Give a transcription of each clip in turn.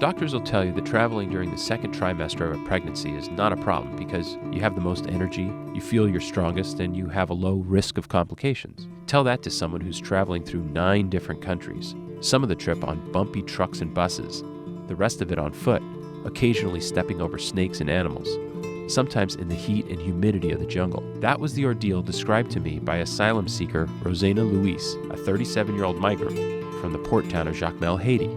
Doctors will tell you that traveling during the second trimester of a pregnancy is not a problem because you have the most energy, you feel your strongest, and you have a low risk of complications. Tell that to someone who's traveling through 9 different countries, some of the trip on bumpy trucks and buses, the rest of it on foot, occasionally stepping over snakes and animals, sometimes in the heat and humidity of the jungle. That was the ordeal described to me by asylum seeker Rosena Luis, a 37-year-old migrant from the port town of Jacmel, Haiti.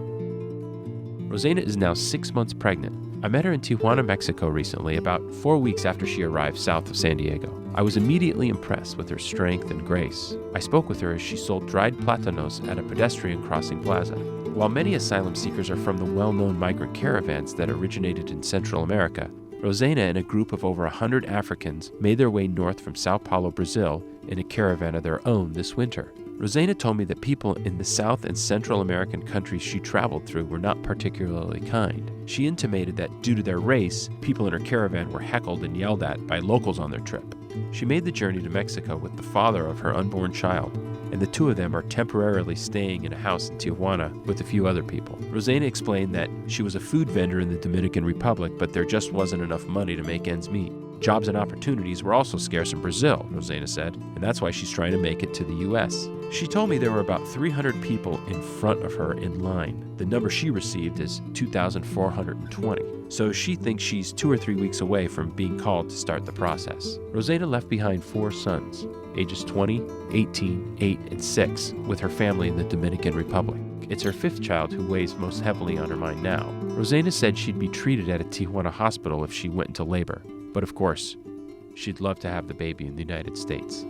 Rosena is now 6 months pregnant. I met her in Tijuana, Mexico recently, about 4 weeks after she arrived south of San Diego. I was immediately impressed with her strength and grace. I spoke with her as she sold dried platanos at a pedestrian crossing plaza. While many asylum seekers are from the well-known migrant caravans that originated in Central America, Rosena and a group of over 100 Africans made their way north from Sao Paulo, Brazil, in a caravan of their own this winter. Rosena told me that people in the South and Central American countries she traveled through were not particularly kind. She intimated that due to their race, people in her caravan were heckled and yelled at by locals on their trip. She made the journey to Mexico with the father of her unborn child, and the two of them are temporarily staying in a house in Tijuana with a few other people. Rosena explained that she was a food vendor in the Dominican Republic, but there just wasn't enough money to make ends meet. Jobs and opportunities were also scarce in Brazil, Rosena said, and that's why she's trying to make it to the U.S. She told me there were about 300 people in front of her in line. The number she received is 2,420, so she thinks she's 2 or 3 weeks away from being called to start the process. Rosena left behind 4 sons, ages 20, 18, 8, and 6, with her family in the Dominican Republic. It's her 5th child who weighs most heavily on her mind now. Rosena said she'd be treated at a Tijuana hospital if she went into labor, but of course, she'd love to have the baby in the United States.